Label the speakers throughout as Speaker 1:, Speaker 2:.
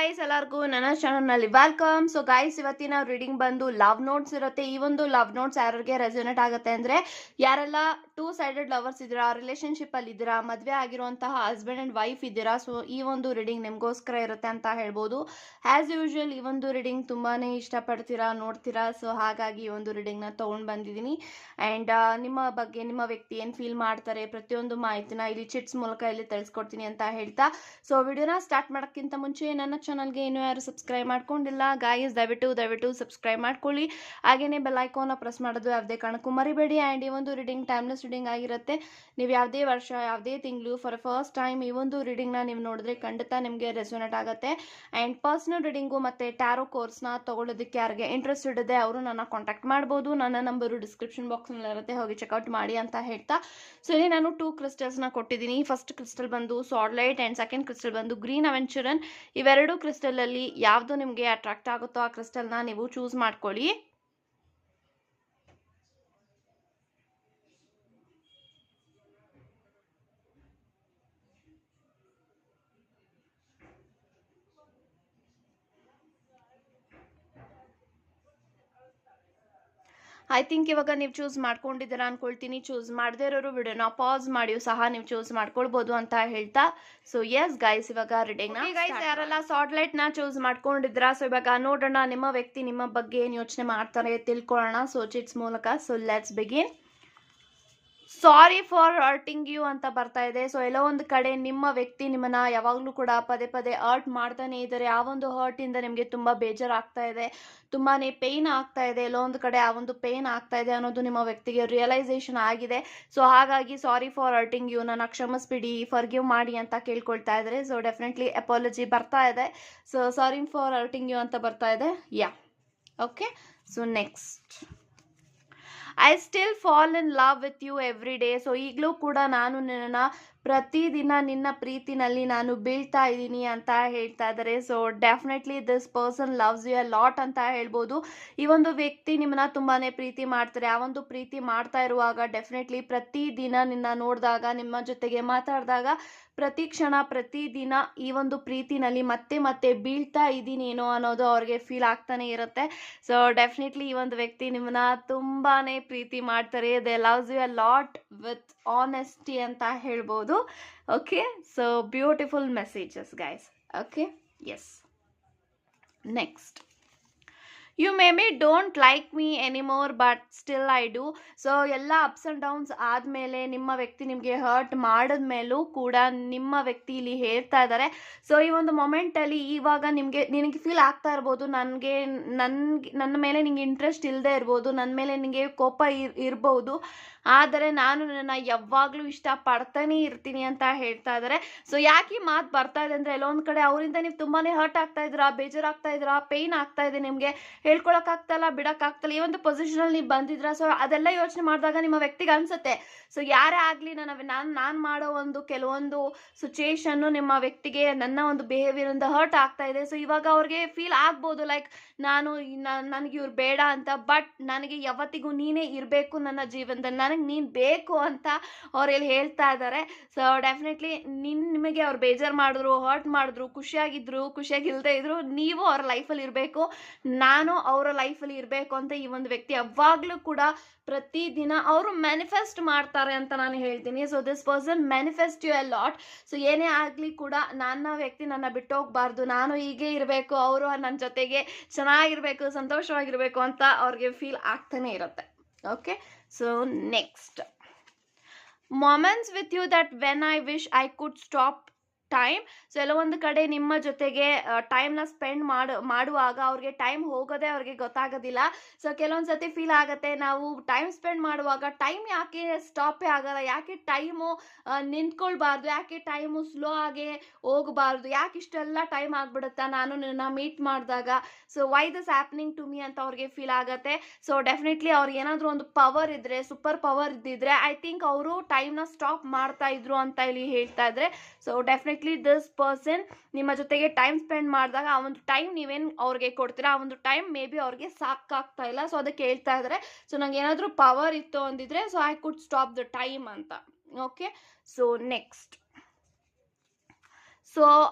Speaker 1: Guys, ಎಲ್ಲರಿಗೂ ನನ್ನ ಚಾನಲ್ನಲ್ಲಿ ವೆಲ್ಕಮ್. ಸೊ ಗೈಸ್, ಇವತ್ತಿನ ರೀಡಿಂಗ್ ಬಂದು ಲವ್ ನೋಟ್ಸ್ ಇರುತ್ತೆ. ಈ ಒಂದು ಲವ್ ನೋಟ್ಸ್ ಯಾರಿಗೆ ರೆಸೊನೇಟ್ ಆಗುತ್ತೆ ಅಂದರೆ, ಯಾರೆಲ್ಲ 2 ಸೈಡೆಡ್ ಲವರ್ಸ್ ಇದ್ದೀರಾ, ರಿಲೇಷನ್ಶಿಪ್ ಅಲ್ಲಿ ಇದ್ದೀರಾ, ಮದುವೆ ಆಗಿರುವಂತಹ ಹಸ್ಬೆಂಡ್ ಅಂಡ್ ವೈಫ್ ಇದ್ದೀರಾ, ಸೊ ಈ ಒಂದು ರೀಡಿಂಗ್ ನಿಮಗೋಸ್ಕರ ಇರುತ್ತೆ ಅಂತ ಹೇಳ್ಬೋದು. ಆಸ್ ಯೂಶುವಲ್ ಈ ಒಂದು ರೀಡಿಂಗ್ ತುಂಬಾನೇ ಇಷ್ಟಪಡ್ತೀರಾ, ನೋಡ್ತೀರಾ. ಸೊ ಹಾಗಾಗಿ ಈ ಒಂದು ರೀಡಿಂಗ್ನ ತೊಗೊಂಡು ಬಂದಿದ್ದೀನಿ. ಆ್ಯಂಡ್ ನಿಮ್ಮ ಬಗ್ಗೆ, ನಿಮ್ಮ ವ್ಯಕ್ತಿ ಏನು ಫೀಲ್ ಮಾಡ್ತಾರೆ, ಪ್ರತಿಯೊಂದು ಮಾಹಿತಿನ ಇಲ್ಲಿ ಚಿಟ್ಸ್ ಮೂಲಕ ಇಲ್ಲಿ ತಿಳಿಸ್ಕೊಡ್ತೀನಿ ಅಂತ ಹೇಳ್ತಾ, ಸೊ ವಿಡಿಯೋನ ಸ್ಟಾರ್ಟ್ ಮಾಡೋಕ್ಕಿಂತ ಮುಂಚೆ ನನ್ನ ಚಾನಲ್ಗೆ ಇನ್ನೂ ಯಾರು ಸಬ್ಸ್ಕ್ರೈಬ್ ಮಾಡ್ಕೊಂಡಿಲ್ಲ ಗಾಯ್ಸ್, ದಯವಿಟ್ಟು ಸಬ್ಸ್ಕ್ರೈಬ್ ಮಾಡ್ಕೊಳ್ಳಿ. ಹಾಗೆಯೇ ಬೆಲ್ ಐಕಾನ್ನ ಪ್ರೆಸ್ ಮಾಡೋದು ಯಾವುದೇ ಕಾರಣಕ್ಕೂ ಮರಿಬೇಡಿ. ಆ್ಯಂಡ್ ಈ ಒಂದು ರೀಡಿಂಗ್ ಟೈಮ್ಲೆಸ್ ರೀಡಿಂಗ್ ಆಗಿರುತ್ತೆ. ನೀವು ಯಾವುದೇ ವರ್ಷ, ಯಾವುದೇ ತಿಂಗಳು, ಫಾರ್ ಫಸ್ಟ್ ಟೈಮ್ ಈ ಒಂದು ರೀಡಿಂಗ್ನ ನೀವು ನೋಡಿದ್ರೆ ಖಂಡಿತ ನಿಮಗೆ ರೆಸೊನೇಟ್ ಆಗುತ್ತೆ. ಆ್ಯಂಡ್ ಪರ್ಸನಲ್ ರೀಡಿಂಗು ಮತ್ತು ಟ್ಯಾರೋ ಕೋರ್ಸ್ನ ತೊಗೊಳ್ಳೋದಕ್ಕೆ ಯಾರಿಗೆ ಇಂಟ್ರೆಸ್ಟ್ ಇದೆ ಅವರು ನನ್ನ ಕಾಂಟ್ಯಾಕ್ಟ್ ಮಾಡ್ಬೋದು. ನನ್ನ ನಂಬರು ಡಿಸ್ಕ್ರಿಪ್ಷನ್ ಬಾಕ್ಸ್ನಲ್ಲಿ ಇರುತ್ತೆ, ಹೋಗಿ ಚೆಕ್ಔಟ್ ಮಾಡಿ ಅಂತ ಹೇಳ್ತಾ, ಸೊ ಇಲ್ಲಿ ನಾನು 2 ಕ್ರಿಸ್ಟಲ್ಸ್ನ ಕೊಟ್ಟಿದ್ದೀನಿ. ಫಸ್ಟ್ ಕ್ರಿಸ್ಟಲ್ ಬಂದು ಸಾಡ್ಲೈಟ್ ಆ್ಯಂಡ್ ಸೆಕೆಂಡ್ ಕ್ರಿಸ್ಟಲ್ ಬಂದು ಗ್ರೀನ್ ಅವೆಂಚುರನ್. ಇವೆರಡು ಕ್ರಿಸ್ಟಲಲ್ಲಿ ಯಾವುದು ನಿಮಗೆ ಅಟ್ರಾಕ್ಟ್ ಆಗುತ್ತೋ ಆ ಕ್ರಿಸ್ಟಲ್ನ ನೀವು ಚೂಸ್ ಮಾಡ್ಕೊಳ್ಳಿ. ಐ ಥಿಂಕ್ ಇವಾಗ ನೀವು ಚೂಸ್ ಮಾಡ್ಕೊಂಡಿದ್ದೀರಾ ಅನ್ಕೊಳ್ತೀನಿ. ಚೂಸ್ ಮಾಡದೇ ಇರೋರು ವಿಡಿಯೋನ ಪಾಸ್ ಮಾಡಿಯೂ ಸಹ ನೀವು ಚೂಸ್ ಮಾಡ್ಕೊಳ್ಬೋದು ಅಂತ ಹೇಳ್ತಾ, ಸೊ ಎಸ್ ಗೈಸ್, ಇವಾಗ ರೀಡಿಂಗ್ ಗೈಸ್ ಯಾರೆಲ್ಲ ಸಾಟ್ಲೈಟ್ ನ ಚೂಸ್ ಮಾಡ್ಕೊಂಡಿದ್ರಾ, ಸೊ ಇವಾಗ ನೋಡೋಣ ನಿಮ್ಮ ವ್ಯಕ್ತಿ ನಿಮ್ಮ ಬಗ್ಗೆ ಏನು ಯೋಚನೆ ಮಾಡ್ತಾರೆ ತಿಳ್ಕೊಳ್ಳೋಣ. ಸೊ ಚಿಟ್ಸ್ ಮೂಲಕ. So let's begin. Sorry for hurting you ಅಂತ ಬರ್ತಾ ಇದೆ. ಸೊ ಎಲ್ಲೋ ಒಂದು ಕಡೆ ನಿಮ್ಮ ವ್ಯಕ್ತಿ ನಿಮ್ಮನ್ನ ಯಾವಾಗಲೂ ಕೂಡ ಪದೇ ಪದೇ ಹರ್ಟ್ ಮಾಡ್ತಾನೆ ಇದ್ದಾರೆ. ಆ ಒಂದು ಹರ್ಟ್ ಇಂದ ನಿಮಗೆ ತುಂಬಾ ಬೇಜಾರಾಗ್ತಾ ಇದೆ, ತುಂಬಾನೇ ಪೇನ್ ಆಗ್ತಾ ಇದೆ. ಎಲ್ಲೋ ಒಂದು ಕಡೆ ಆ ಒಂದು ಪೇನ್ ಆಗ್ತಾ ಇದೆ ಅನ್ನೋದು ನಿಮ್ಮ ವ್ಯಕ್ತಿಗೆ ರಿಯಲೈಸೇಷನ್ ಆಗಿದೆ. ಸೊ ಹಾಗಾಗಿ ಸಾರಿ ಫಾರ್ ಹರ್ಟಿಂಗ್ ಯು, ನನ್ನ ಕ್ಷಮಿಸ್ಬಿಡಿ, ಫರ್ಗಿವ್ ಮಾಡಿ ಅಂತ ಕೇಳ್ಕೊಳ್ತಾ ಇದ್ದಾರೆ. ಸೊ ಡೆಫಿನೆಟ್ಲಿ ಅಪಾಲಜಿ ಬರ್ತಾ ಇದೆ. So sorry for hurting you ಅಂತ ಬರ್ತಾ ಇದೆ. Yeah, okay. So next, I still fall in love with you every day. So ಈಗಲೂ ಕೂಡ ನಾನು ನಿನ್ನ ಪ್ರತಿದಿನ ನಿನ್ನ ಪ್ರೀತಿನಲ್ಲಿ ನಾನು ಬೀಳ್ತಾ ಇದ್ದೀನಿ ಅಂತ ಹೇಳ್ತಾ ಇದ್ದಾರೆ. So definitely this person loves you a lot ಅಂತ ಹೇಳ್ಬೋದು. ಈ ಒಂದು ವ್ಯಕ್ತಿ ನಿಮ್ಮನ್ನ ತುಂಬಾನೇ ಪ್ರೀತಿ ಮಾಡ್ತಾರೆ. ಆ ಒಂದು ಪ್ರೀತಿ ಮಾಡ್ತಾ ಇರುವಾಗ ಡೆಫಿನೆಟ್ಲಿ ಪ್ರತಿದಿನ ನಿನ್ನ ನೋಡಿದಾಗ, ನಿಮ್ಮ ಜೊತೆಗೆ ಮಾತಾಡಿದಾಗ, ಪ್ರತಿ ಕ್ಷಣ ಪ್ರತಿದಿನ ಈ ಒಂದು ಪ್ರೀತಿನಲ್ಲಿ ಮತ್ತೆ ಮತ್ತೆ ಬೀಳ್ತಾ ಇದ್ದೀನೇನೋ ಅನ್ನೋದು ಅವ್ರಿಗೆ ಫೀಲ್ ಆಗ್ತಾನೆ ಇರುತ್ತೆ. ಸೊ ಡೆಫಿನೆಟ್ಲಿ ಈ ಒಂದು ವ್ಯಕ್ತಿ ನಿಮ್ಮನ್ನ ತುಂಬಾನೇ ಪ್ರೀತಿ ಮಾಡ್ತಾರೆ. They loves you a lot with honesty ಅಂತ ಹೇಳ್ಬೋದು. Okay, so beautiful messages guys. Okay, yes. Next, you may be don't like me anymore but still I do. So ಎಲ್ಲ ಅಪ್ಸ್ ಆ್ಯಂಡ್ ಡೌನ್ಸ್ ಆದಮೇಲೆ, ನಿಮ್ಮ ವ್ಯಕ್ತಿ ನಿಮಗೆ ಹರ್ಟ್ ಮಾಡಿದ್ಮೇಲೂ ಕೂಡ ನಿಮ್ಮ ವ್ಯಕ್ತಿ ಇಲ್ಲಿ ಹೇಳ್ತಾ ಇದ್ದಾರೆ. ಸೊ ಈ ಒಂದು ಮೊಮೆಂಟಲ್ಲಿ ಇವಾಗ ನಿನಗೆ ಫೀಲ್ ಆಗ್ತಾ ಇರ್ಬೋದು, ನನ್ನ ಮೇಲೆ ನಿಂಗೆ ಇಂಟ್ರೆಸ್ಟ್ ಇಲ್ಲದೆ ಇರ್ಬೋದು, ನನ್ನ ಮೇಲೆ ನಿನಗೆ ಕೋಪ ಇರ್ಬೋದು, ಆದರೆ ನಾನು ನನ್ನ ಯಾವಾಗಲೂ ಇಷ್ಟಪಡ್ತಾನೆ ಇರ್ತೀನಿ ಅಂತ ಹೇಳ್ತಾ ಇದ್ದಾರೆ. ಸೊ ಯಾಕೆ ಈ ಮಾತು ಬರ್ತಾ ಇದೆ ಅಂದರೆ, ಎಲ್ಲೊಂದು ಕಡೆ ಅವರಿಂದ ನೀವು ತುಂಬಾ ಹರ್ಟ್ ಆಗ್ತಾ ಇದ್ದೀರಾ, ಬೇಜಾರಾಗ್ತಾ ಇದ್ದೀರಾ, ಪೇಯ್ನ್ ಆಗ್ತಾ ಇದೆ, ನಿಮಗೆ ಹೇಳ್ಕೊಳಕ್ಕಾಗ್ತಲ್ಲ, ಬಿಡೋಕ್ಕಾಗ್ತಲ್ಲ, ಈ ಒಂದು ಪೊಸಿಷನಲ್ಲಿ ನೀವು ಬಂದಿದ್ದೀರಾ. ಸೊ ಅದೆಲ್ಲ ಯೋಚನೆ ಮಾಡಿದಾಗ ನಿಮ್ಮ ವ್ಯಕ್ತಿಗೆ ಅನಿಸುತ್ತೆ, ಸೊ ಯಾರೇ ಆಗಲಿ ನಾನು ಮಾಡೋ ಒಂದು ಕೆಲವೊಂದು ಸಿಚುಯೇಷನ್ನು ನಿಮ್ಮ ವ್ಯಕ್ತಿಗೆ ನನ್ನ ಒಂದು ಬಿಹೇವಿಯರಿಂದ ಹರ್ಟ್ ಆಗ್ತಾ ಇದೆ. ಸೊ ಇವಾಗ ಅವ್ರಿಗೆ ಫೀಲ್ ಆಗ್ಬೋದು, ಲೈಕ್ ನನಗೆ ಇವ್ರು ಬೇಡ ಅಂತ, ಬಟ್ ನನಗೆ ಯಾವತ್ತಿಗೂ ನೀನೇ ಇರಬೇಕು ನನ್ನ ಜೀವನದಲ್ಲಿ, ನನಗೆ ನೀನು ಬೇಕು ಅಂತ ಅವ್ರು ಹೇಳ್ತಾ ಇದ್ದಾರೆ. ಸೊ ಡೆಫಿನೆಟ್ಲಿ ನಿಮಗೆ ಅವ್ರು ಬೇಜಾರು ಮಾಡಿದ್ರು, ಹರ್ಟ್ ಮಾಡಿದ್ರು, ಖುಷಿಯಾಗಿಲ್ಲದೆ ಇದ್ರು, ನೀವು ಅವ್ರ ಲೈಫಲ್ಲಿ ಇರಬೇಕು, ನಾನು ಅವರ ಲೈಫಲ್ಲಿ ಇರಬೇಕು ಅಂತ ಈ ಒಂದು ವ್ಯಕ್ತಿ ಯಾವಾಗಲೂ ಕೂಡ ಪ್ರತಿದಿನ ಅವರು ಮ್ಯಾನಿಫೆಸ್ಟ್ ಮಾಡ್ತಾರೆ ಅಂತ ನಾನು ಹೇಳ್ತೀನಿ. So this person manifest you a lot. So ಏನೇ ಆಗಲಿ ಕೂಡ ನನ್ನ ವ್ಯಕ್ತಿ ನನ್ನ ಬಿಟ್ಟು ಹೋಗ್ಬಾರ್ದು, ನಾನು ಹೀಗೆ ಇರಬೇಕು, ಅವರು ನನ್ನ ಜೊತೆಗೆ ಚೆನ್ನಾಗಿರಬೇಕು, ಸಂತೋಷವಾಗಿರಬೇಕು ಅಂತ ಅವ್ರಿಗೆ ಫೀಲ್ ಆಗ್ತಾನೆ ಇರುತ್ತೆ. Okay, so next, moments with you that when I wish I could stop time. So ಎಲ್ಲ ಒಂದು ಕಡೆ ನಿಮ್ಮ ಜೊತೆಗೆ ಟೈಮ್ನ ಸ್ಪೆಂಡ್ ಮಾಡುವಾಗ ಅವ್ರಿಗೆ ಟೈಮ್ ಹೋಗೋದೇ ಅವ್ರಿಗೆ ಗೊತ್ತಾಗೋದಿಲ್ಲ. ಸೊ ಕೆಲವೊಂದು ಸತಿ ಫೀಲ್ ಆಗುತ್ತೆ, ನಾವು ಟೈಮ್ ಸ್ಪೆಂಡ್ ಮಾಡುವಾಗ ಟೈಮ್ ಯಾಕೆ ಸ್ಟಾಪೇ ಆಗಲ್ಲ, ಯಾಕೆ ಟೈಮು ನಿಂತ್ಕೊಳ್ಬಾರ್ದು, ಯಾಕೆ ಟೈಮು ಸ್ಲೋ ಆಗಿ ಹೋಗಬಾರ್ದು, ಯಾಕೆ ಇಷ್ಟೆಲ್ಲ ಟೈಮ್ ಆಗಿಬಿಡುತ್ತಾ ನಾನು ನಿನ್ನ ಮೀಟ್ ಮಾಡಿದಾಗ. So why this happening to me ಅಂತ ಅವ್ರಿಗೆ ಫೀಲ್ ಆಗುತ್ತೆ. ಸೊ ಡೆಫಿನೆಟ್ಲಿ ಅವ್ರಿಗೆ ಏನಾದರೂ ಒಂದು ಪವರ್ ಇದ್ದರೆ, ಸೂಪರ್ ಪವರ್ ಇದ್ದಿದ್ರೆ ಐ ಥಿಂಕ್ ಅವರು ಟೈಮ್ನ ಸ್ಟಾಪ್ ಮಾಡ್ತಾ ಇದ್ರು ಅಂತ ಇಲ್ಲಿ ಹೇಳ್ತಾ ಇದ್ರೆ. ಸೊ ಡೆಫಿನೆಟ್ಲಿ ದಿಸ್ ಪರ್ಸನ್ ನಿಮ್ಮ ಜೊತೆಗೆ ಟೈಮ್ ಸ್ಪೆಂಡ್ ಮಾಡಿದಾಗ ಆ ಒಂದು ಟೈಮ್ ನೀವೇನು ಅವ್ರಿಗೆ ಕೊಡ್ತೀರಾ, ಆ ಒಂದು ಟೈಮ್ ಮೇ ಬಿ ಅವ್ರಿಗೆ ಸಾಕಾಗ್ತಾ ಇಲ್ಲ. ಸೊ ಅದಕ್ಕೆ ಹೇಳ್ತಾ ಇದ್ದಾರೆ, ಸೊ ನಂಗೆ ಏನಾದರೂ ಪವರ್ ಇತ್ತು ಅಂದಿದ್ರೆ, so I could stop the time ಅಂತ. Okay, so next, so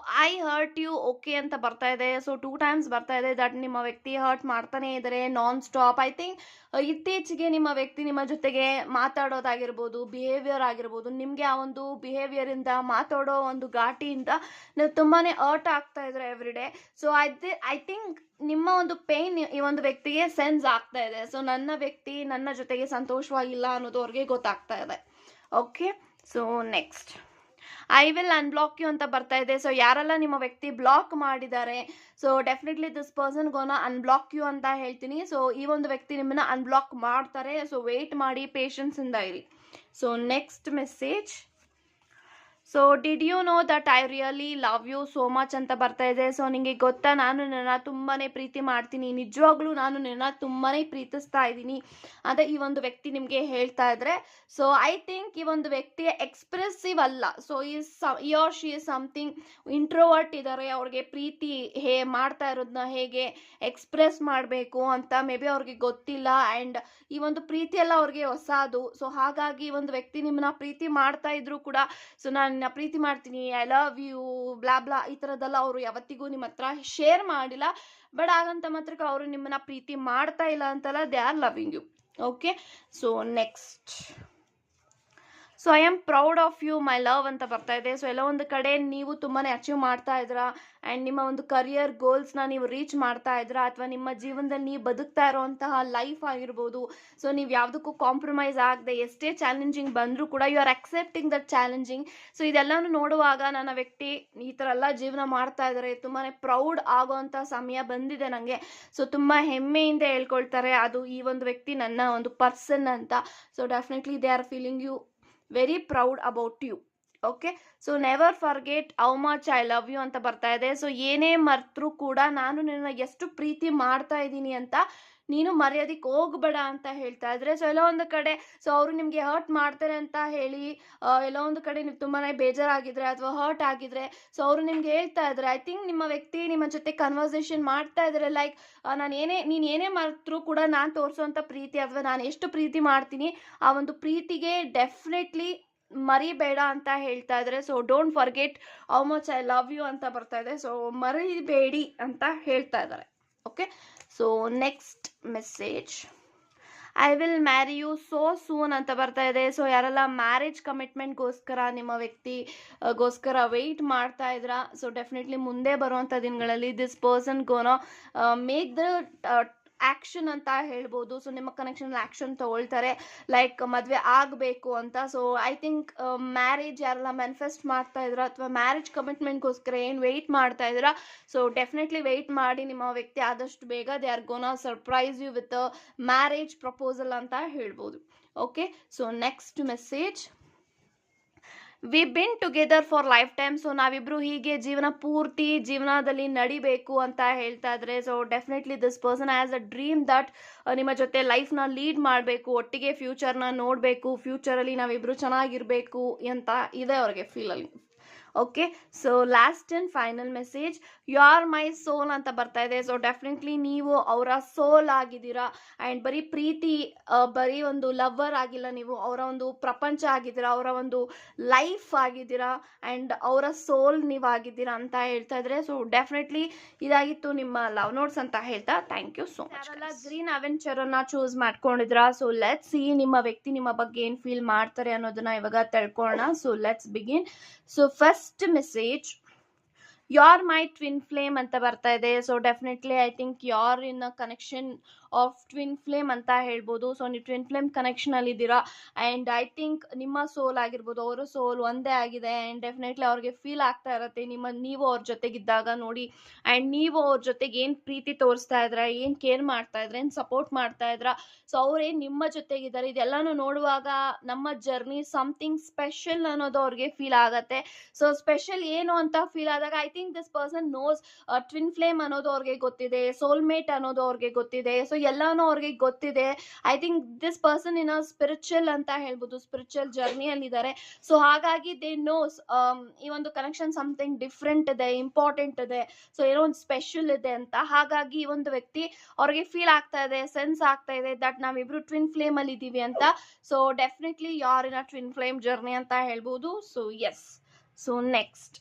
Speaker 1: I hurt you okay ಅಂತ ಬರ್ತಾ ಇದೆ. ಸೊ 2 ಟೈಮ್ಸ್ ಬರ್ತಾ ಇದೆ ದಟ್ ನಿಮ್ಮ ವ್ಯಕ್ತಿ ಹರ್ಟ್ ಮಾಡ್ತಾನೆ ಇದ್ದಾರೆ ನಾನ್ ಸ್ಟಾಪ್. ಐ ಥಿಂಕ್ ಇತ್ತೀಚೆಗೆ ನಿಮ್ಮ ವ್ಯಕ್ತಿ ನಿಮ್ಮ ಜೊತೆಗೆ ಮಾತಾಡೋದಾಗಿರ್ಬೋದು, ಬಿಹೇವಿಯರ್ ಆಗಿರ್ಬೋದು, ನಿಮಗೆ ಆ ಒಂದು ಬಿಹೇವಿಯರಿಂದ ಮಾತಾಡೋ ಒಂದು ಘಾಟಿಯಿಂದ ನೀವು ತುಂಬಾ ಹರ್ಟ್ ಆಗ್ತಾ ಇದ್ರೆ every day. So I think ನಿಮ್ಮ ಒಂದು ಪೇನ್ ಈ ಒಂದು ವ್ಯಕ್ತಿಗೆ ಸೆನ್ಸ್ ಆಗ್ತಾ ಇದೆ. ಸೊ ನನ್ನ ವ್ಯಕ್ತಿ ನನ್ನ ಜೊತೆಗೆ ಸಂತೋಷವಾಗಿಲ್ಲ ಅನ್ನೋದು ಅವ್ರಿಗೆ ಗೊತ್ತಾಗ್ತಾ ಇದೆ. Okay, so next I will unblock you ಅಂತ ಬರ್ತಾ ಇದೆ. ಸೊ ಯಾರೆಲ್ಲ ನಿಮ್ಮ ವ್ಯಕ್ತಿ ಬ್ಲಾಕ್ ಮಾಡಿದ್ದಾರೆ, so definitely this person gonna unblock you ಅಂತ ಹೇಳ್ತೀನಿ. ಸೊ ಈ ಒಂದು ವ್ಯಕ್ತಿ ನಿಮ್ಮನ್ನ ಅನ್ಬ್ಲಾಕ್ ಮಾಡ್ತಾರೆ. ಸೊ ವೇಟ್ ಮಾಡಿ, ಪೇಷನ್ಸ್ ಇಂದ ಇರಿ. So next message, so did you know that I really love you so much ಅಂತ ಬರ್ತಾ ಇದೆ. ಸೊ ನಿಮಗೆ ಗೊತ್ತಾ, ನಾನು ನಿನ್ನ ತುಂಬಾ ಪ್ರೀತಿ ಮಾಡ್ತೀನಿ, ನಿಜವಾಗ್ಲೂ ನಾನು ನಿನ್ನ ತುಂಬಾ ಪ್ರೀತಿಸ್ತಾ ಇದ್ದೀನಿ ಅಂತ ಈ ಒಂದು ವ್ಯಕ್ತಿ ನಿಮಗೆ ಹೇಳ್ತಾ ಇದ್ರೆ. ಸೊ ಐ ಥಿಂಕ್ ಈ ಒಂದು ವ್ಯಕ್ತಿ ಎಕ್ಸ್ಪ್ರೆಸಿವ್ ಅಲ್ಲ. ಸೊ ಈ or she is something introvert ಇದ್ದಾರೆ. ಅವ್ರಿಗೆ ಪ್ರೀತಿ ಮಾಡ್ತಾ ಇರೋದನ್ನ ಹೇಗೆ ಎಕ್ಸ್ಪ್ರೆಸ್ ಮಾಡಬೇಕು ಅಂತ ಮೇ ಬಿ ಅವ್ರಿಗೆ ಗೊತ್ತಿಲ್ಲ. ಆ್ಯಂಡ್ ಈ ಒಂದು ಪ್ರೀತಿ ಎಲ್ಲ ಅವ್ರಿಗೆ ಹೊಸದು. ಸೊ ಹಾಗಾಗಿ ಈ ಒಂದು ವ್ಯಕ್ತಿ ನಿಮ್ಮನ್ನ ಪ್ರೀತಿ ಮಾಡ್ತಾ ಇದ್ರು ಕೂಡ, ಸೊ ನಾನು ಪ್ರೀತಿ ಮಾಡ್ತೀನಿ, I love you blah blah ಈ ಥರದ್ದೆಲ್ಲ ಅವರು ಯಾವತ್ತಿಗೂ ನಿಮ್ಮ ಹತ್ರ ಶೇರ್ ಮಾಡಿಲ್ಲ. ಬಟ್ ಹಾಗಂತ ಮಾತ್ರಕ್ಕೆ ಅವರು ನಿಮ್ಮನ್ನ ಪ್ರೀತಿ ಮಾಡ್ತಾ ಇಲ್ಲ ಅಂತಲ್ಲ, they are loving you. Okay, so next, so I am proud of you my love ಅಂತ ಬರ್ತಾ ಇದೆ. ಸೊ ಎಲ್ಲ ಒಂದು ಕಡೆ ನೀವು ತುಂಬಾ ಅಚೀವ್ ಮಾಡ್ತಾ ಇದ್ದೀರಾ ಆ್ಯಂಡ್ ನಿಮ್ಮ ಒಂದು ಕರಿಯರ್ ಗೋಲ್ಸ್ನ ನೀವು ರೀಚ್ ಮಾಡ್ತಾ ಇದ್ದೀರಾ, ಅಥವಾ ನಿಮ್ಮ ಜೀವನದಲ್ಲಿ ನೀವು ಬದುಕ್ತಾ ಇರೋಂತಹ ಲೈಫ್ ಆಗಿರ್ಬೋದು. ಸೊ ನೀವು ಯಾವುದಕ್ಕೂ ಕಾಂಪ್ರಮೈಸ್ ಆಗದೆ ಎಷ್ಟೇ ಚಾಲೆಂಜಿಂಗ್ ಬಂದರೂ ಕೂಡ you are accepting that challenging. So ಇದೆಲ್ಲನೂ ನೋಡುವಾಗ ನನ್ನ ವ್ಯಕ್ತಿ ಈ ಥರ ಎಲ್ಲ ಜೀವನ ಮಾಡ್ತಾ ಇದ್ದಾರೆ, ತುಂಬಾ ಪ್ರೌಡ್ ಆಗೋವಂಥ ಸಮಯ ಬಂದಿದೆ ನನಗೆ. ಸೊ ತುಂಬ ಹೆಮ್ಮೆಯಿಂದ ಹೇಳ್ಕೊಳ್ತಾರೆ ಅದು ಈ ಒಂದು ವ್ಯಕ್ತಿ ನನ್ನ ಒಂದು ಪರ್ಸನ್ ಅಂತ. So definitely they are feeling you very proud about you. Okay, so never forget how much I love you ಅಂತ ಬರ್ತಾ ಇದೆ. ಸೊ ಏನೇ ಮರ್ತರೂ ಕೂಡ ನಾನು ನಿನ್ನ ಎಷ್ಟು ಪ್ರೀತಿ ಮಾಡ್ತಾ ಇದ್ದೀನಿ ಅಂತ ನೀನು ಮರ್ಯಾದಕ್ಕೆ ಹೋಗ್ಬೇಡ ಅಂತ ಹೇಳ್ತಾ ಇದ್ರೆ. ಸೊ ಎಲ್ಲೋ ಒಂದು ಕಡೆ ಸೊ ಅವರು ನಿಮಗೆ ಹರ್ಟ್ ಮಾಡ್ತಾರೆ ಅಂತ ಹೇಳಿ ಎಲ್ಲೋ ಒಂದು ಕಡೆ ನೀವು ತುಂಬಾ ಬೇಜಾರಾಗಿದ್ರೆ ಅಥವಾ ಹರ್ಟ್ ಆಗಿದ್ರೆ, ಸೊ ಅವರು ನಿಮ್ಗೆ ಹೇಳ್ತಾ ಇದ್ದಾರೆ. ಐ ಥಿಂಕ್ ನಿಮ್ಮ ವ್ಯಕ್ತಿ ನಿಮ್ಮ ಜೊತೆ ಕನ್ವರ್ಸೇಷನ್ ಮಾಡ್ತಾ ಇದ್ದಾರೆ. ಲೈಕ್ ನೀನು ಏನೇ ಮರ್ತರೂ ಕೂಡ ನಾನು ತೋರಿಸೋವಂಥ ಪ್ರೀತಿ ಅಥವಾ ನಾನು ಎಷ್ಟು ಪ್ರೀತಿ ಮಾಡ್ತೀನಿ ಆ ಒಂದು ಪ್ರೀತಿಗೆ ಡೆಫಿನೆಟ್ಲಿ ಮರಿಬೇಡ ಅಂತ ಹೇಳ್ತಾ ಇದ್ದಾರೆ. So don't forget how much I love you ಅಂತ ಬರ್ತಾ ಇದೆ. ಸೊ ಮರಿಬೇಡಿ ಅಂತ ಹೇಳ್ತಾ ಇದ್ದಾರೆ. Okay, so next message, I will marry you so soon ಅಂತ ಬರ್ತಾ ಇದೆ. ಸೊ ಯಾರೆಲ್ಲ ಮ್ಯಾರೇಜ್ ಕಮಿಟ್ಮೆಂಟ್ಗೋಸ್ಕರ ನಿಮ್ಮ ವ್ಯಕ್ತಿಗೋಸ್ಕರ ವೆಯ್ಟ್ ಮಾಡ್ತಾ ಇದ್ರ, ಸೊ ಡೆಫಿನೆಟ್ಲಿ ಮುಂದೆ ಬರುವಂಥ ದಿನಗಳಲ್ಲಿ this person ಗೋನೋ make the action ಅಂತ ಹೇಳ್ಬೋದು. ಸೊ ನಿಮ್ಮ ಕನೆಕ್ಷನ್ ಆ್ಯಕ್ಷನ್ ತಗೊಳ್ತಾರೆ, ಲೈಕ್ ಮದುವೆ ಆಗಬೇಕು ಅಂತ. ಸೊ ಐ ಥಿಂಕ್ ಮ್ಯಾರೇಜ್ ಯಾರೆಲ್ಲ ಮ್ಯಾನಿಫೆಸ್ಟ್ ಮಾಡ್ತಾ ಇದ್ರ ಅಥವಾ ಮ್ಯಾರೇಜ್ ಕಮಿಟ್ಮೆಂಟ್ಗೋಸ್ಕರ ಏನು ವೆಯ್ಟ್ ಮಾಡ್ತಾ ಇದ್ದೀರಾ, ಸೊ ಡೆಫಿನೆಟ್ಲಿ ವೆಯ್ಟ್ ಮಾಡಿ. ನಿಮ್ಮ ವ್ಯಕ್ತಿ ಆದಷ್ಟು ಬೇಗ they are gonna surprise you with marriage proposal ಅಂತ ಹೇಳ್ಬೋದು. Okay, so next message, we been together for life time. So ನಾವಿಬ್ರು ಹೀಗೆ ಜೀವನ ಪೂರ್ತಿ ಜೀವನದಲ್ಲಿ ನಡಿಬೇಕು ಅಂತ ಹೇಳ್ತಾ ಇದ್ರೆ. So definitely this person has a dream that ನಿಮ್ಮ ಜೊತೆ ಲೈಫ್ನ ಲೀಡ್ ಮಾಡಬೇಕು, ಒಟ್ಟಿಗೆ ಫ್ಯೂಚರ್ನ ನೋಡಬೇಕು, ಫ್ಯೂಚರಲ್ಲಿ ನಾವಿಬ್ರು ಚೆನ್ನಾಗಿರ್ಬೇಕು ಅಂತ ಇದೆ ಅವ್ರಿಗೆ ಫೀಲಲ್ಲಿ. Okay, so last and final message, you are my soul ಅಂತ ಬರ್ತಾ ಇದೆ. ಸೊ ಡೆಫಿನೆಟ್ಲಿ ನೀವು ಅವರ ಸೋಲ್ ಆಗಿದ್ದೀರಾ ಆ್ಯಂಡ್ ಬರೀ ಪ್ರೀತಿ ಬರೀ ಒಂದು ಲವ್ವರ್ ಆಗಿಲ್ಲ, ನೀವು ಅವರ ಒಂದು ಪ್ರಪಂಚ ಆಗಿದ್ದೀರಾ, ಅವರ ಒಂದು ಲೈಫ್ ಆಗಿದ್ದೀರಾ ಆ್ಯಂಡ್ ಅವರ ಸೋಲ್ ನೀವು ಆಗಿದ್ದೀರಾ ಅಂತ ಹೇಳ್ತಾ ಇದ್ರೆ. ಸೊ ಡೆಫಿನೆಟ್ಲಿ ಇದಾಗಿತ್ತು ನಿಮ್ಮ ಲವ್ ನೋಟ್ಸ್ ಅಂತ ಹೇಳ್ತಾ ಥ್ಯಾಂಕ್ ಯು ಸೋ ಮಚ್. ಯಾರೆಲ್ಲ ಗ್ರೀನ್ ಅವೆಂಚರನ್ನು ಚೂಸ್ ಮಾಡ್ಕೊಂಡಿದ್ರಾ, ಸೊ ಲೆಟ್ಸ್ ಸಿ ನಿಮ್ಮ ವ್ಯಕ್ತಿ ನಿಮ್ಮ ಬಗ್ಗೆ ಏನು ಫೀಲ್ ಮಾಡ್ತಾರೆ ಅನ್ನೋದನ್ನ ಇವಾಗ ತಿಳ್ಕೊಳ್ಳೋಣ. So let's begin. So first message, you are my twin flame ಅಂತ ಬರ್ತಾ ಇದೆ. So definitely I think you are in a connection of twin flame ಅಂತ ಹೇಳ್ಬೋದು. ಸೊ ನೀವು ಟ್ವಿನ್ ಫ್ಲೇಮ್ ಕನೆಕ್ಷನಲ್ಲಿ ಇದ್ದೀರಾ ಆ್ಯಂಡ್ ಐ ಥಿಂಕ್ ನಿಮ್ಮ ಸೋಲ್ ಆಗಿರ್ಬೋದು ಅವರ ಸೋಲ್ ಒಂದೇ ಆಗಿದೆ ಆ್ಯಂಡ್ ಡೆಫಿನೆಟ್ಲಿ ಅವ್ರಿಗೆ ಫೀಲ್ ಆಗ್ತಾ ಇರುತ್ತೆ ನೀವು ಅವ್ರ ಜೊತೆಗಿದ್ದಾಗ ನೋಡಿ. ಆ್ಯಂಡ್ ನೀವು ಅವ್ರ ಜೊತೆಗೆ ಏನು ಪ್ರೀತಿ ತೋರಿಸ್ತಾ ಇದ್ರ, ಏನು ಕೇರ್ ಮಾಡ್ತಾ ಇದ್ರ, ಏನು ಸಪೋರ್ಟ್ ಮಾಡ್ತಾ ಇದ್ರ, ಸೊ ಅವ್ರೇನು ನಿಮ್ಮ ಜೊತೆಗಿದ್ದಾರೆ, ಇದೆಲ್ಲನೂ ನೋಡುವಾಗ ನಮ್ಮ ಜರ್ನಿ ಸಮಥಿಂಗ್ ಸ್ಪೆಷಲ್ ಅನ್ನೋದು ಅವ್ರಿಗೆ ಫೀಲ್ ಆಗತ್ತೆ. ಸೊ ಸ್ಪೆಷಲ್ ಏನು ಅಂತ ಫೀಲ್ ಆದಾಗ I think this person knows twin flame ಅನ್ನೋದು ಅವ್ರಿಗೆ ಗೊತ್ತಿದೆ, ಸೋಲ್ಮೇಟ್ ಅನ್ನೋದು ಅವ್ರಿಗೆ ಗೊತ್ತಿದೆ. ಸೊ ಎಲ್ಲಾನು ಅವ್ರಿಗೆ ಗೊತ್ತಿದೆ. I think this person in spiritual ಅಂತ ಹೇಳ್ಬೋದು, ಸ್ಪಿರಿಚುವಲ್ ಜರ್ನಿಯಲ್ಲಿ ಇದ್ದಾರೆ. ಸೊ ಹಾಗಾಗಿ ದೇ ನೋಸ್ ಈ ಒಂದು ಕನೆಕ್ಷನ್ ಸಮಥಿಂಗ್ ಡಿಫ್ರೆಂಟ್ ಇದೆ, ಇಂಪಾರ್ಟೆಂಟ್ ಇದೆ, ಸೊ ಏನೋ ಒಂದು ಸ್ಪೆಷಲ್ ಇದೆ ಅಂತ. ಹಾಗಾಗಿ ಈ ಒಂದು ವ್ಯಕ್ತಿ ಅವ್ರಿಗೆ ಫೀಲ್ ಆಗ್ತಾ ಇದೆ, ಸೆನ್ಸ್ ಆಗ್ತಾ ಇದೆ ದಟ್ ನಾವಿಬ್ರು ಟ್ವಿನ್ ಫ್ಲೇಮ್ ಅಲ್ಲಿ ಇದೀವಿ ಅಂತ. So definitely you're in a twin flame journey ಅಂತ ಹೇಳ್ಬೋದು. So yes, so next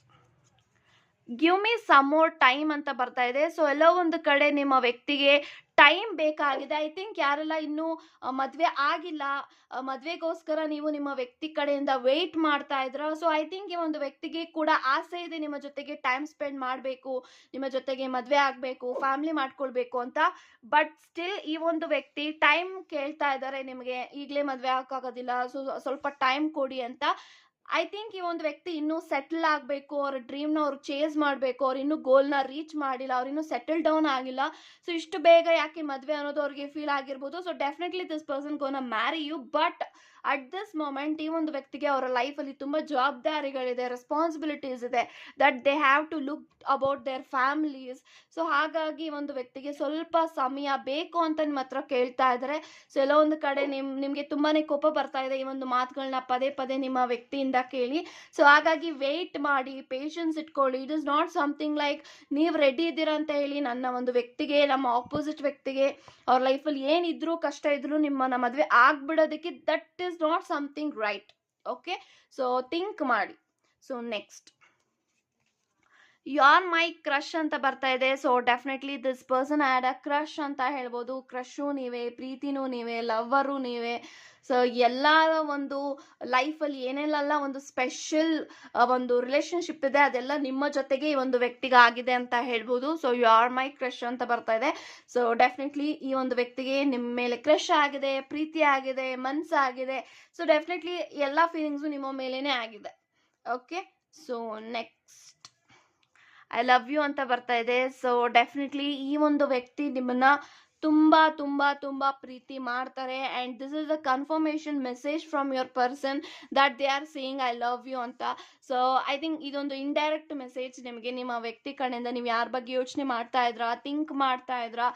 Speaker 1: give me some more time ಅಂತ ಬರ್ತಾ ಇದೆ. ಸೊ ಎಲ್ಲೋ ಒಂದು ಕಡೆ ನಿಮ್ಮ ವ್ಯಕ್ತಿಗೆ ಟೈಮ್ ಬೇಕಾಗಿದೆ. ಐ ಥಿಂಕ್ ಯಾರೆಲ್ಲ ಇನ್ನೂ ಮದುವೆ ಆಗಿಲ್ಲ, ಮದುವೆಗೋಸ್ಕರ ನೀವು ನಿಮ್ಮ ವ್ಯಕ್ತಿ ಕಡೆಯಿಂದ ವೆಯ್ಟ್ ಮಾಡ್ತಾ ಇದ್ರ, ಸೊ ಐ ಥಿಂಕ್ ಈ ಒಂದು ವ್ಯಕ್ತಿಗೆ ಕೂಡ ಆಸೆ ಇದೆ ನಿಮ್ಮ ಜೊತೆಗೆ ಟೈಮ್ ಸ್ಪೆಂಡ್ ಮಾಡಬೇಕು, ನಿಮ್ಮ ಜೊತೆಗೆ ಮದುವೆ ಆಗಬೇಕು, ಫ್ಯಾಮಿಲಿ ಮಾಡ್ಕೊಳ್ಬೇಕು ಅಂತ. ಬಟ್ ಸ್ಟಿಲ್ ಈ ಒಂದು ವ್ಯಕ್ತಿ ಟೈಮ್ ಕೇಳ್ತಾ ಇದ್ದಾರೆ ನಿಮಗೆ, ಈಗಲೇ ಮದುವೆ ಆಗೋಕ್ಕಾಗೋದಿಲ್ಲ, ಸೊ ಸ್ವಲ್ಪ ಟೈಮ್ ಕೊಡಿ ಅಂತ. ಐ ಥಿಂಕ್ ಈ ಒಂದು ವ್ಯಕ್ತಿ ಇನ್ನೂ ಸೆಟಲ್ ಆಗಬೇಕು, ಅವ್ರ ಡ್ರೀಮ್ನ ಅವ್ರು ಚೇಸ್ ಮಾಡಬೇಕು, ಅವ್ರು ಇನ್ನೂ ಗೋಲ್ನ ರೀಚ್ ಮಾಡಿಲ್ಲ, ಅವ್ರು ಇನ್ನೂ ಸೆಟಲ್ ಡೌನ್ ಆಗಿಲ್ಲ. ಸೊ ಇಷ್ಟು ಬೇಗ ಯಾಕೆ ಮದುವೆ ಅನ್ನೋದು ಅವ್ರಿಗೆ ಫೀಲ್ ಆಗಿರ್ಬೋದು. So definitely this person gonna marry you, but at this moment ಈ ಒಂದು ವ್ಯಕ್ತಿಗೆ ಅವರ ಲೈಫಲ್ಲಿ ತುಂಬ ಜವಾಬ್ದಾರಿಗಳಿದೆ, ರೆಸ್ಪಾನ್ಸಿಬಿಲಿಟೀಸ್ ಇದೆ, that they have to look about their families. So ಹಾಗಾಗಿ ಒಂದು ವ್ಯಕ್ತಿಗೆ ಸ್ವಲ್ಪ ಸಮಯ ಬೇಕು ಅಂತ ನಿಮ್ಮ ಹತ್ರ ಕೇಳ್ತಾ ಇದ್ದಾರೆ. ಸೊ ಎಲ್ಲೋ ಒಂದು ಕಡೆ ನಿಮಗೆ ತುಂಬಾ ಕೋಪ ಬರ್ತಾ ಇದೆ ಈ ಒಂದು ಮಾತುಗಳನ್ನ ಪದೇ ಪದೇ ನಿಮ್ಮ ವ್ಯಕ್ತಿಯಿಂದ ಕೇಳಿ. ಸೊ ಹಾಗಾಗಿ ವೆಯ್ಟ್ ಮಾಡಿ, ಪೇಷನ್ಸ್ ಇಟ್ಕೊಳ್ಳಿ. It is not something like ನೀವು ರೆಡಿ ಇದ್ದೀರಾ ಅಂತ ಹೇಳಿ ನನ್ನ ಒಂದು ವ್ಯಕ್ತಿಗೆ, ನಮ್ಮ ಆಪೋಸಿಟ್ ವ್ಯಕ್ತಿಗೆ ಅವ್ರ ಲೈಫಲ್ಲಿ ಏನಿದ್ರು ಕಷ್ಟ ಇದ್ರು ನಿಮ್ಮನ್ನ ಮದುವೆ ಆಗ್ಬಿಡೋದಕ್ಕೆ that is not something right. Okay, so think ಮಾಡಿ. So next you are my crush ಅಂತ ಬರ್ತಾ ಇದೆ. So definitely this person had a crush ಅಂತ ಹೇಳ್ಬೋದು. ಕ್ರಶು ನೀವೇ, ಪ್ರೀತಿನೂ ನೀವೇ, ಲವ್ವರು ನೀವೇ. ಸೊ ಎಲ್ಲ ಒಂದು ಲೈಫಲ್ಲಿ ಏನೆಲ್ಲ ಒಂದು ಸ್ಪೆಷಲ್ ಒಂದು ರಿಲೇಶನ್ಶಿಪ್ ಇದೆ ಅದೆಲ್ಲ ನಿಮ್ಮ ಜೊತೆಗೆ ಈ ಒಂದು ವ್ಯಕ್ತಿಗೆ ಆಗಿದೆ ಅಂತ ಹೇಳ್ಬೋದು. So you are my crush ಅಂತ ಬರ್ತಾ ಇದೆ. ಸೊ ಡೆಫಿನೆಟ್ಲಿ ಈ ಒಂದು ವ್ಯಕ್ತಿಗೆ ನಿಮ್ಮ ಮೇಲೆ ಕ್ರಶ್ ಆಗಿದೆ, ಪ್ರೀತಿ ಆಗಿದೆ, ಮನಸ್ಸಾಗಿದೆ. ಸೊ ಡೆಫಿನೆಟ್ಲಿ ಎಲ್ಲ ಫೀಲಿಂಗ್ಸು ನಿಮ್ಮ ಮೇಲೇನೆ ಆಗಿದೆ. Okay, so next I love you ಅಂತ ಬರ್ತಾ ಇದೆ. ಸೊ ಡೆಫಿನೆಟ್ಲಿ ಈ ಒಂದು ವ್ಯಕ್ತಿ ನಿಮ್ಮನ್ನ ತುಂಬ ತುಂಬ ತುಂಬ ಪ್ರೀತಿ ಮಾಡ್ತಾರೆ. And this is a confirmation message from your person that they are saying I love you ಅಂತ. ಸೊ ಐ ಥಿಂಕ್ ಇದೊಂದು ಇಂಡೈರೆಕ್ಟ್ ಮೆಸೇಜ್ ನಿಮಗೆ ನಿಮ್ಮ ವ್ಯಕ್ತಿ ಕಡೆಯಿಂದ. ನೀವು ಯಾರ ಬಗ್ಗೆ ಯೋಚನೆ ಮಾಡ್ತಾ ಇದ್ರಾ, ಥಿಂಕ್ ಮಾಡ್ತಾ ಇದ್ರಾ,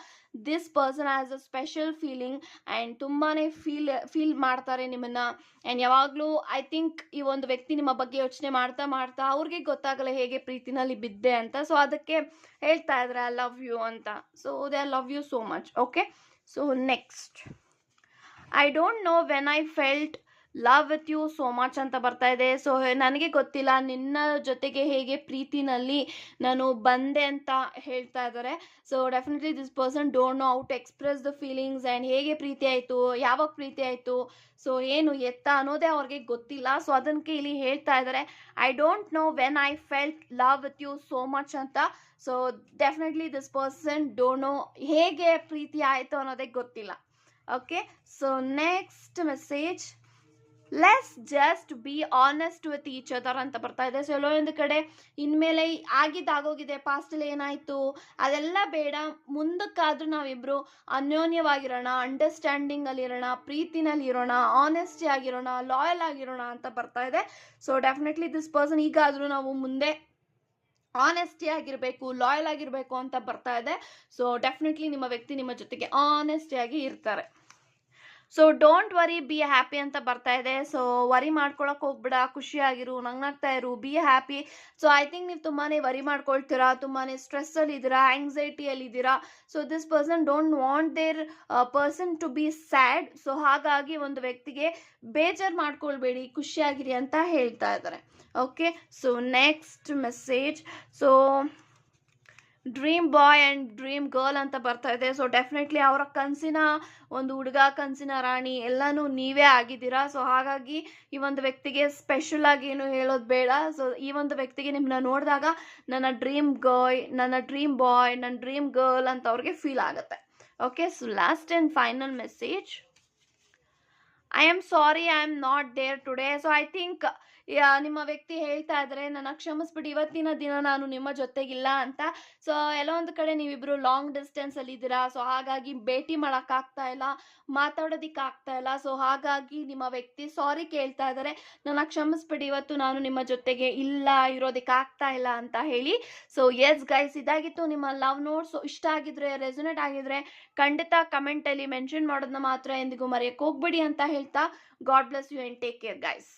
Speaker 1: this person has a special feeling and ತುಂಬಾ ಫೀಲ್ ಮಾಡ್ತಾರೆ ನಿಮ್ಮನ್ನ. ಆ್ಯಂಡ್ ಯಾವಾಗಲೂ ಐ ಥಿಂಕ್ ಈ ಒಂದು ವ್ಯಕ್ತಿ ನಿಮ್ಮ ಬಗ್ಗೆ ಯೋಚನೆ ಮಾಡ್ತಾ ಮಾಡ್ತಾ ಅವ್ರಿಗೆ ಗೊತ್ತಾಗಲ್ಲ ಹೇಗೆ ಪ್ರೀತಿನಲ್ಲಿ ಬಿದ್ದೆ ಅಂತ. ಸೊ ಅದಕ್ಕೆ ಹೇಳ್ತಾ ಇದ್ದಾರೆ ಐ ಲವ್ ಯು ಅಂತ. So they I love you so much. Okay, so next I don't know when I felt love with you so much ಅಂತ ಬರ್ತಾ ಇದೆ. ಸೊ ನನಗೆ ಗೊತ್ತಿಲ್ಲ ನಿನ್ನ ಜೊತೆಗೆ ಹೇಗೆ ಪ್ರೀತಿನಲ್ಲಿ ನಾನು ಬಂದೆ ಅಂತ ಹೇಳ್ತಾ ಇದ್ದಾರೆ. So definitely this person don't know how to express the feelings and ಹೇಗೆ ಪ್ರೀತಿ ಆಯಿತು, ಯಾವಾಗ ಪ್ರೀತಿ ಆಯಿತು, ಸೊ ಏನು ಎತ್ತ ಅನ್ನೋದೇ ಅವ್ರಿಗೆ ಗೊತ್ತಿಲ್ಲ. ಸೊ ಅದಕ್ಕೆ ಇಲ್ಲಿ ಹೇಳ್ತಾ ಇದ್ದಾರೆ I don't know when I felt love with you so much ಅಂತ. So definitely this person don't know ಹೇಗೆ ಪ್ರೀತಿ ಆಯಿತು ಅನ್ನೋದೇ ಗೊತ್ತಿಲ್ಲ. Okay, so next message let's just be honest with each other ಅಂತ ಬರ್ತಾ ಇದೆ. ಸೊ ಎಲ್ಲೋ ಒಂದು ಕಡೆ ಇನ್ಮೇಲೆ ಆಗಿದ್ದಾಗೋಗಿದೆ, ಪಾಸ್ಟಲ್ಲಿ ಏನಾಯಿತು ಅದೆಲ್ಲ ಬೇಡ, ಮುಂದಕ್ಕಾದ್ರೂ ನಾವಿಬ್ರು ಅನ್ಯೋನ್ಯವಾಗಿರೋಣ, ಅಂಡರ್ಸ್ಟ್ಯಾಂಡಿಂಗಲ್ಲಿರೋಣ, ಪ್ರೀತಿನಲ್ಲಿರೋಣ, ಆನೆಸ್ಟಿ ಆಗಿರೋಣ, ಲಾಯಲ್ ಆಗಿರೋಣ ಅಂತ ಬರ್ತಾ ಇದೆ. ಸೊ ಡೆಫಿನೆಟ್ಲಿ ದಿಸ್ ಪರ್ಸನ್ ಈಗಾದರೂ ನಾವು ಮುಂದೆ ಆನೆಸ್ಟಿ ಆಗಿರಬೇಕು, ಲಾಯಲ್ ಆಗಿರಬೇಕು ಅಂತ ಬರ್ತಾ ಇದೆ. ಸೊ ಡೆಫಿನೆಟ್ಲಿ ನಿಮ್ಮ ವ್ಯಕ್ತಿ ನಿಮ್ಮ ಜೊತೆಗೆ ಆನೆಸ್ಟಿಯಾಗಿ ಇರ್ತಾರೆ. So don't worry be happy ಅಂತ ಬರ್ತಾ ಇದೆ. ಸೊ ವರಿ ಮಾಡ್ಕೊಳಕ್ ಹೋಗ್ಬಿಡ, ಖುಷಿಯಾಗಿರು, ನಗ್ನಾಗ್ತಾ ಇರು, be happy. So I think ನೀವು ತುಂಬಾ ವರಿ ಮಾಡ್ಕೊಳ್ತೀರಾ, ತುಂಬಾ ಸ್ಟ್ರೆಸ್ಸಲ್ಲಿ ಇದ್ದೀರಾ, ಆಂಗ್ಸೈಟಿಯಲ್ಲಿ ಇದ್ದೀರಾ. So this person don't want their person to be sad. So ಹಾಗಾಗಿ ಒಂದು ವ್ಯಕ್ತಿಗೆ ಬೇಜಾರು ಮಾಡ್ಕೊಳ್ಬೇಡಿ, ಖುಷಿಯಾಗಿರಿ ಅಂತ ಹೇಳ್ತಾ ಇದ್ದಾರೆ. Okay, so next message. So dream boy and dream girl ಅಂತ ಬರ್ತಾ ಇದೆ. ಸೊ ಡೆಫಿನೆಟ್ಲಿ ಅವರ ಕನಸಿನ ಒಂದು ಹುಡುಗ, ಕನಸಿನ ರಾಣಿ ಎಲ್ಲನೂ ನೀವೇ ಆಗಿದ್ದೀರಾ. ಸೊ ಹಾಗಾಗಿ ಈ ಒಂದು ವ್ಯಕ್ತಿಗೆ ಸ್ಪೆಷಲ್ ಆಗಿ ಏನು ಹೇಳೋದು ಬೇಡ. ಸೊ ಈ ಒಂದು ವ್ಯಕ್ತಿಗೆ ನಿಮ್ಮನ್ನ ನೋಡಿದಾಗ ನನ್ನ ಡ್ರೀಮ್ ಬಾಯ್, ನನ್ನ ಡ್ರೀಮ್ ಬಾಯ್, ನನ್ನ ಡ್ರೀಮ್ ಗರ್ಲ್ ಅಂತ ಅವ್ರಿಗೆ ಫೀಲ್ ಆಗುತ್ತೆ. Okay, so last and final message I am sorry I am not there today. So I think ನಿಮ್ಮ ವ್ಯಕ್ತಿ ಹೇಳ್ತಾ ಇದ್ದಾರೆ ನನ್ನ ಕ್ಷಮಿಸ್ಬಿಟ್ಟು ಇವತ್ತಿನ ದಿನ ನಾನು ನಿಮ್ಮ ಜೊತೆಗಿಲ್ಲ ಅಂತ. ಸೊ ಎಲ್ಲೋ ಒಂದು ಕಡೆ ನೀವಿಬ್ರು ಲಾಂಗ್ ಡಿಸ್ಟೆನ್ಸಲ್ಲಿ ಇದ್ದೀರಾ. ಸೊ ಹಾಗಾಗಿ ಭೇಟಿ ಮಾಡೋಕ್ಕಾಗ್ತಾ ಇಲ್ಲ, ಮಾತಾಡೋದಕ್ಕಾಗ್ತಾ ಇಲ್ಲ. ಸೊ ಹಾಗಾಗಿ ನಿಮ್ಮ ವ್ಯಕ್ತಿ ಸಾರಿ ಕೇಳ್ತಾ ಇದ್ದಾರೆ, ನನ್ನ ಕ್ಷಮಿಸ್ಬಿಟ್ಟು ಇವತ್ತು ನಾನು ನಿಮ್ಮ ಜೊತೆಗೆ ಇಲ್ಲ, ಇರೋದಕ್ಕಾಗ್ತಾ ಇಲ್ಲ ಅಂತ ಹೇಳಿ. ಸೊ ಎಸ್ ಗೈಸ್, ಇದಾಗಿತ್ತು ನಿಮ್ಮ ಲವ್ ನೋಟ್. ಸೊ ಇಷ್ಟ ಆಗಿದ್ರೆ, ರೆಸೊನೇಟ್ ಆಗಿದ್ರೆ ಖಂಡಿತ ಕಮೆಂಟಲ್ಲಿ ಮೆನ್ಷನ್ ಮಾಡೋದನ್ನ ಮಾತ್ರ ಎಂದಿಗೂ ಮರೆಯೋಕ್ಕೆ ಹೋಗ್ಬಿಡಿ ಅಂತ ಹೇಳ್ತಾ God bless you and take care guys.